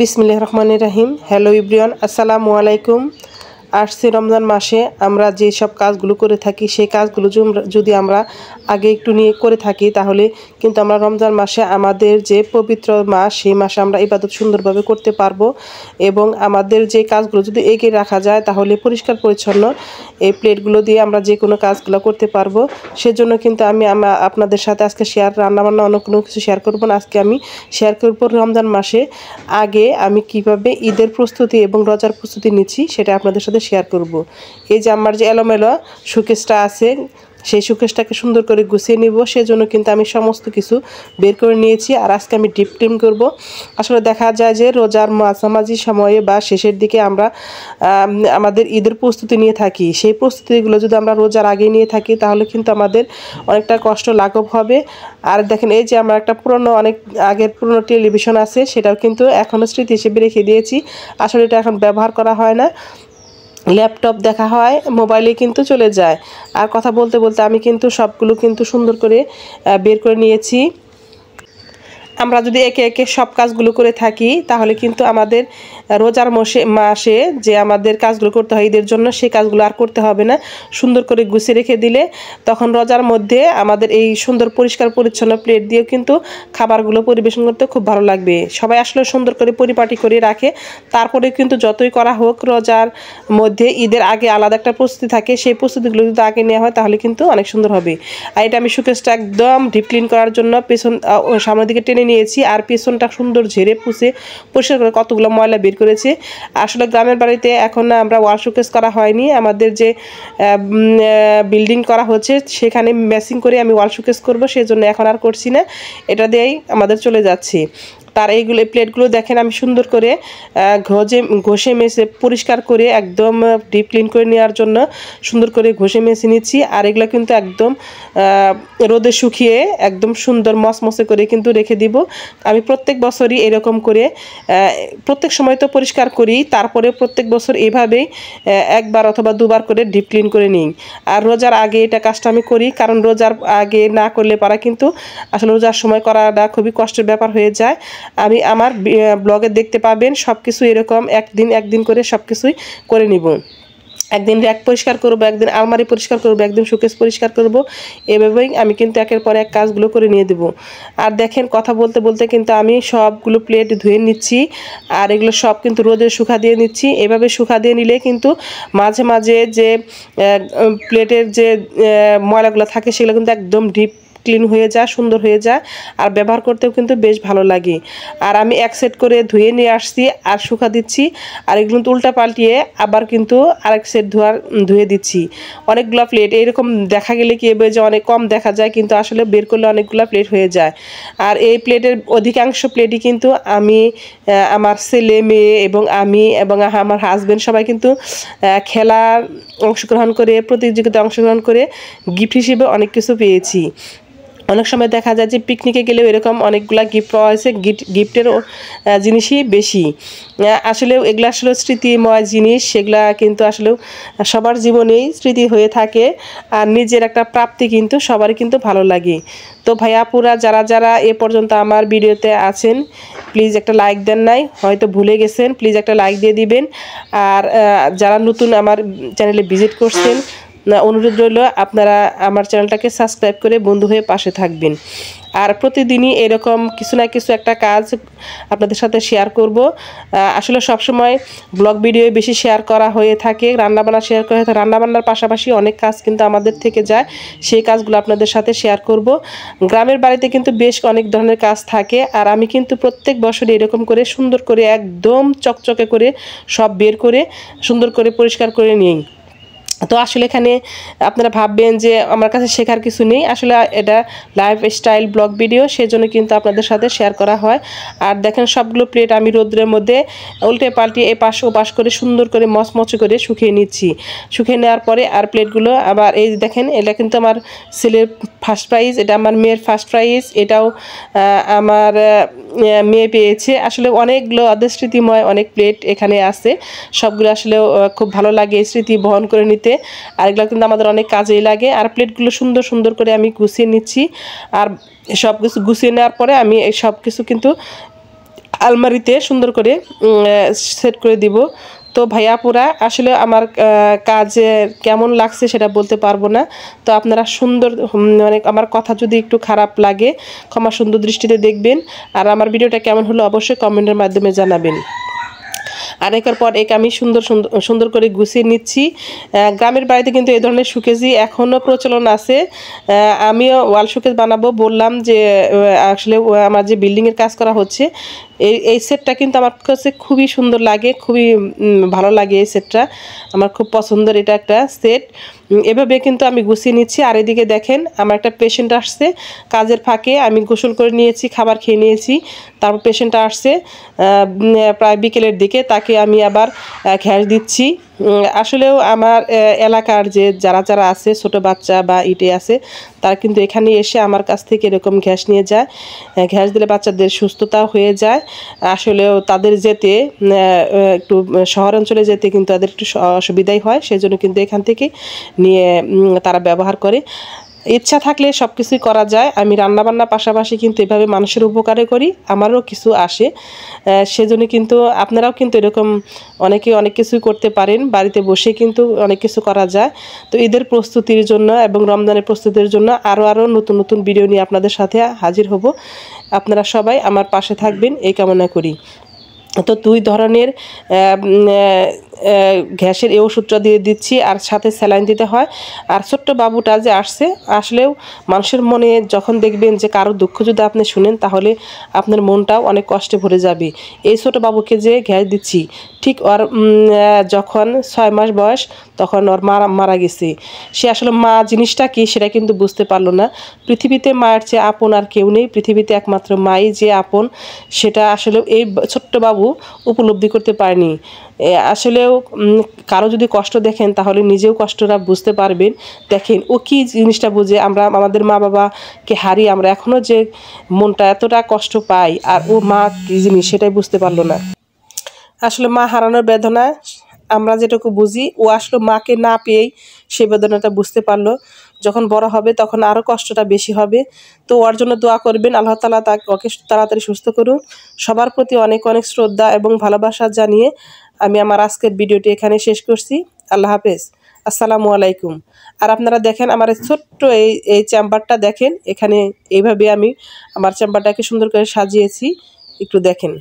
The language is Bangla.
বিসমিল্লাহির রহমানির রহিম। হ্যালো এভরিওয়ান, আসসালামু আলাইকুম। আসছে রমজান মাসে আমরা যে সব কাজগুলো করে থাকি সেই কাজগুলো যদি আমরা আগে একটু নিয়ে করে থাকি তাহলে কিন্তু আমরা রমজান মাসে আমাদের যে পবিত্র মাস সেই মাসে আমরা ইবাদত সুন্দরভাবে করতে পারবো এবং আমাদের যে কাজগুলো যদি এগিয়ে রাখা যায় তাহলে পরিষ্কার পরিচ্ছন্ন এই প্লেটগুলো দিয়ে আমরা যে কোনো কাজগুলো করতে পারবো। সেজন্য কিন্তু আমি আপনাদের সাথে আজকে রান্নাবান্না অন্য কোনো কিছু শেয়ার করবো না। আজকে আমি শেয়ার করবো রমজান মাসে আগে আমি কিভাবে ঈদের প্রস্তুতি এবং রোজার প্রস্তুতি নিচ্ছি সেটা আপনাদের সাথে শেয়ার করব। এই যে আমার যে এলোমেলো শোকেসটা আছে সেই শোকেসটাকে সুন্দর করে গুছিয়ে নিব, সেজন্য কিন্তু আমি সমস্ত কিছু বের করে নিয়েছি। আর আজকে আমি ডিপ ক্লিন করব। আসলে দেখা যায় যে রোজার মাঝামাঝি সময়ে বা শেষের দিকে আমরা আমাদের ঈদের প্রস্তুতি নিয়ে থাকি। সেই প্রস্তুতিগুলো যদি আমরা রোজার আগে নিয়ে থাকি তাহলে কিন্তু আমাদের অনেকটা কষ্ট লাঘব হবে। আর দেখেন এই যে আমার একটা অনেক আগের পুরনো টেলিভিশন আছে, সেটাও কিন্তু এখনও স্মৃতি হিসেবে রেখে দিয়েছি। আসলে এটা এখন ব্যবহার করা হয় না, ল্যাপটপ দেখা হয়, মোবাইলে কিন্তু চলে যায়। আর কথা বলতে বলতে আমি কিন্তু সবগুলো কিন্তু সুন্দর করে বের করে নিয়েছি। আমরা যদি একে একে সব কাজগুলো করে থাকি তাহলে কিন্তু আমাদের রোজার মাসে যে আমাদের কাজগুলো করতে হয় ঈদের জন্য সেই কাজগুলো আর করতে হবে না। সুন্দর করে গুছিয়ে রেখে দিলে তখন রোজার মধ্যে আমাদের এই সুন্দর পরিষ্কার পরিচ্ছন্ন প্লেট দিয়েও কিন্তু খাবারগুলো পরিবেশন করতে খুব ভালো লাগবে। সবাই আসলে সুন্দর করে পরিপাটি করে রাখে, তারপরে কিন্তু যতই করা হোক রোজার মধ্যে ঈদের আগে আলাদা একটা প্রস্তুতি থাকে, সেই প্রস্তুতিগুলো যদি আগে নেওয়া হয় তাহলে কিন্তু অনেক সুন্দর হবে। আর এটা আমি শোকেসটা একদম ডিপ ক্লিন করার জন্য সামনের দিকে টেনে নিয়েছি আর পেছনটা সুন্দর ঝেড়ে পুষে পরিষ্কার করে কতগুলো ময়লা বের করেছি। আসলে গ্রামের বাড়িতে এখন আমরা ওয়াল শোকেস করা হয়নি, আমাদের যে বিল্ডিং করা হচ্ছে সেখানে ম্যাচিং করে আমি ওয়াল শোকেস করবো, সেজন্য এখন আর করছি না, এটা দিয়েই আমাদের চলে যাচ্ছে। তার এইগুলো প্লেটগুলো দেখেন আমি সুন্দর করে ঘষে মেজে পরিষ্কার করে একদম ডিপ ক্লিন করে নেওয়ার জন্য সুন্দর করে ঘষে মেজে নিচ্ছি। আর এগুলো কিন্তু একদম রোদে শুকিয়ে একদম সুন্দর মসমসে করে কিন্তু রেখে দিব। আমি প্রত্যেক বছরই এরকম করে প্রত্যেক সময় তো পরিষ্কার করি, তারপরে প্রত্যেক বছর এভাবেই একবার অথবা দুবার করে ডিপ ক্লিন করে নিই। আর রোজার আগে এটা কাজটা আমি করি, কারণ রোজার আগে না করলে পারা কিন্তু আসলে রোজার সময় করাটা খুবই কষ্টের ব্যাপার হয়ে যায়। আমি আমার ব্লগে দেখতে পাবেন সব কিছু এরকম একদিন করে সব কিছুই করে নিব। একদিন র্যাক পরিষ্কার করব, একদিন আলমারি পরিষ্কার করব, একদিন শোকেস পরিষ্কার করব। এভাবেই আমি কিন্তু একের পর এক কাজগুলো করে নিয়ে দেব। আর দেখেন কথা বলতে বলতে কিন্তু আমি সবগুলো প্লেট ধুয়ে নিচ্ছি আর এগুলো সব কিন্তু রোদে শুকা দিয়ে নিচ্ছি। এভাবে শুকা দিয়ে নিলে কিন্তু মাঝে মাঝে যে প্লেটের যে ময়লাগুলো থাকে সেগুলো কিন্তু একদম ডিপ ক্লিন হয়ে যায়, সুন্দর হয়ে যায়, আর ব্যবহার করতেও কিন্তু বেশ ভালো লাগে। আর আমি এক সেট করে ধুয়ে নিয়ে আসছি আর শুকা দিচ্ছি, আর এগুলো উল্টা পাল্টিয়ে আবার কিন্তু আরেক সেট ধুয়ে দিচ্ছি। অনেকগুলো প্লেট এরকম দেখা গেলে কি হবে যে অনেক কম দেখা যায়, কিন্তু আসলে বের করলে অনেকগুলো প্লেট হয়ে যায়। আর এই প্লেটের অধিকাংশ প্লেটই কিন্তু আমি, আমার ছেলে মেয়ে এবং আমি এবং আমার হাজব্যান্ড সবাই কিন্তু খেলার অংশগ্রহণ করে, প্রতিযোগিতায় অংশগ্রহণ করে গিফট হিসেবে অনেক কিছু পেয়েছি। অনেক সময় দেখা যায় যে পিকনিকে গেলেও এরকম অনেকগুলা গিফট পাওয়া হয়েছে, গিফটের জিনিসই বেশি। আসলেও এগুলো আসলে স্মৃতিময় জিনিস, সেগুলা কিন্তু আসলেও সবার জীবনেই স্মৃতি হয়ে থাকে। আর নিজের একটা প্রাপ্তি কিন্তু সবারই কিন্তু ভালো লাগে। তো ভাইয়াপুরা যারা যারা এ পর্যন্ত আমার ভিডিওতে আছেন প্লিজ একটা লাইক দেন নাই, হয়তো ভুলে গেছেন, প্লিজ একটা লাইক দিয়ে দিবেন। আর যারা নতুন আমার চ্যানেলে ভিজিট করছেন অনুরোধ রইল আপনারা আমার চ্যানেলটাকে সাবস্ক্রাইব করে বন্ধু হয়ে পাশে থাকবেন। আর প্রতিদিনই এরকম কিছু না কিছু একটা কাজ আপনাদের সাথে শেয়ার করব। আসলে সবসময় ব্লগ ভিডিও বেশি শেয়ার করা হয়ে থাকে, রান্নাবান্না শেয়ার করা হয়ে থাকে। রান্নাবান্নার পাশাপাশি অনেক কাজ কিন্তু আমাদের থেকে যায়, সেই কাজগুলো আপনাদের সাথে শেয়ার করব। গ্রামের বাড়িতে কিন্তু বেশ অনেক ধরনের কাজ থাকে, আর আমি কিন্তু প্রত্যেক বছর এরকম করে সুন্দর করে একদম চকচকে করে সব বের করে সুন্দর করে পরিষ্কার করে নিই। তো আসলে এখানে আপনারা ভাববেন যে আমার কাছে শেখার কিছু নেই, আসলে এটা লাইফস্টাইল ব্লগ ভিডিও, সেজন্য কিন্তু আপনাদের সাথে শেয়ার করা হয়। আর দেখেন সবগুলো প্লেট আমি রোদ্রের মধ্যে উল্টে পাল্টিয়ে এপাশ ওপাশ করে সুন্দর করে মচমচে করে শুকিয়ে নিচ্ছি। শুকিয়ে নেওয়ার পরে আর প্লেটগুলো আবার এই দেখেন, এটা কিন্তু আমার ছেলের ফার্স্ট প্রাইজ, এটা আমার মেয়ের ফার্স্ট প্রাইজ, এটাও আমার মেয়ে পেয়েছে। আসলে অনেকগুলো ওদের স্মৃতিময় অনেক প্লেট এখানে আছে, সবগুলো আসলে খুব ভালো লাগে স্মৃতি বহন করে নিতে। আর এগুলো কিন্তু আমাদের অনেক কাজেই লাগে। আর প্লেটগুলো সুন্দর সুন্দর করে আমি গুছিয়ে নিচ্ছি। আর সব কিছু গুছিয়ে নেওয়ার পরে আমি এই সব কিছু কিন্তু আলমারিতে সুন্দর করে সেট করে দিব। তো ভাইয়াপুরা আসলে আমার কাজ কেমন লাগছে সেটা বলতে পারবো না। তো আপনারা সুন্দর মানে আমার কথা যদি একটু খারাপ লাগে ক্ষমা সুন্দর দৃষ্টিতে দেখবেন। আর আমার ভিডিওটা কেমন হলো অবশ্যই কমেন্টের মাধ্যমে জানাবেন। আর একের পর এক আমি সুন্দর সুন্দর সুন্দর করে গুছিয়ে নিচ্ছি। গ্রামের বাড়িতে কিন্তু এই ধরনের শোকেসই এখনও প্রচলন আছে। আমিও ওয়াল শোকেস বানাবো বললাম যে আসলে আমার যে বিল্ডিংয়ের কাজ করা হচ্ছে এই সেটটা কিন্তু আমার কাছে খুবই সুন্দর লাগে, খুবই ভালো লাগে। এই সেটটা আমার খুব পছন্দের, এটা একটা সেট। এভাবে কিন্তু আমি গুছিয়ে নিচ্ছি। আর এদিকে দেখেন আমার একটা পেশেন্ট আসছে, কাজের ফাঁকে আমি গোসল করে নিয়েছি, খাবার খেয়ে নিয়েছি। তারপর পেশেন্টটা আসছে প্রায় বিকেলের দিকে, তাকে আমি আবার ঘ্যাস দিচ্ছি। আসলেও আমার এলাকার যে যারা যারা আছে ছোট বাচ্চা বা ইটে আছে তারা কিন্তু এখানে এসে আমার কাছ থেকে এরকম ঘ্যাস নিয়ে যায়। ঘ্যাস দিলে বাচ্চাদের সুস্থতা হয়ে যায়। আসলেও তাদের যেতে একটু শহর অঞ্চলে যেতে কিন্তু তাদের একটু অসুবিধাই হয়, সেই জন্য কিন্তু এখান থেকে নিয়ে তারা ব্যবহার করে। ইচ্ছা থাকলে সব কিছুই করা যায়। আমি রান্নাবান্নার পাশাপাশি কিন্তু এভাবে মানুষের উপকারে করি, আমারও কিছু আসে। সেজন্য কিন্তু আপনারাও কিন্তু এরকম অনেকে অনেক কিছুই করতে পারেন, বাড়িতে বসে কিন্তু অনেক কিছু করা যায়। তো ঈদের প্রস্তুতির জন্য এবং রমজানের প্রস্তুতির জন্য আরও নতুন নতুন ভিডিও নিয়ে আপনাদের সাথে হাজির হব। আপনারা সবাই আমার পাশে থাকবেন এই কামনা করি। তো 2 ধরনের গ্যাসের এই ওষুধটা দিয়ে দিচ্ছি, আর সাথে স্যালাইন দিতে হয়। আর ছোট্ট বাবুটা যে আসছে, আসলেও মানুষের মনে যখন দেখবেন যে কারো দুঃখ যদি আপনি শুনেন তাহলে আপনার মনটাও অনেক কষ্টে ভরে যাবে। এই ছোট বাবুকে যে গ্যাস দিচ্ছি, ঠিক ওর যখন 6 মাস বয়স তখন ওর মারা গেছে। সে আসলে মা জিনিসটা কি সেটা কিন্তু বুঝতে পারলো না। পৃথিবীতে মায়ের চেয়ে আপন আর কেউ নেই, পৃথিবীতে একমাত্র মাই যে আপন, সেটা আসলে এই ছোট্ট বাবু উপলব্ধি করতে পারেনি। আসলেও কারো যদি কষ্ট দেখেন তাহলে নিজেও কষ্টটা বুঝতে পারবেন। দেখেন ও কী জিনিসটা বুঝে, আমরা আমাদের মা বাবাকে হারিয়ে আমরা এখনও যে মনটা এতটা কষ্ট পাই, আর ও মা কী জিনিস সেটাই বুঝতে পারলো না। আসলে মা হারানোর বেদনা আমরা যেটুকু বুঝি, ও আসলে মাকে না পেয়েই সেই বেদনাটা বুঝতে পারলো। যখন বড় হবে তখন আরও কষ্টটা বেশি হবে। তো ওর জন্য দোয়া করবেন, আল্লাহ তাআলা ওকে তাড়াতাড়ি সুস্থ করুন। সবার প্রতি অনেক অনেক শ্রদ্ধা এবং ভালোবাসা জানিয়ে আমি আমার আজকের ভিডিওটি এখানে শেষ করছি। আল্লাহ হাফেজ, আসসালামু আলাইকুম। আর আপনারা দেখেন আমার ছোট্ট এই চেম্বারটা দেখেন, এখানে এইভাবে আমি আমার চেম্বারটাকে সুন্দর করে সাজিয়েছি, একটু দেখেন।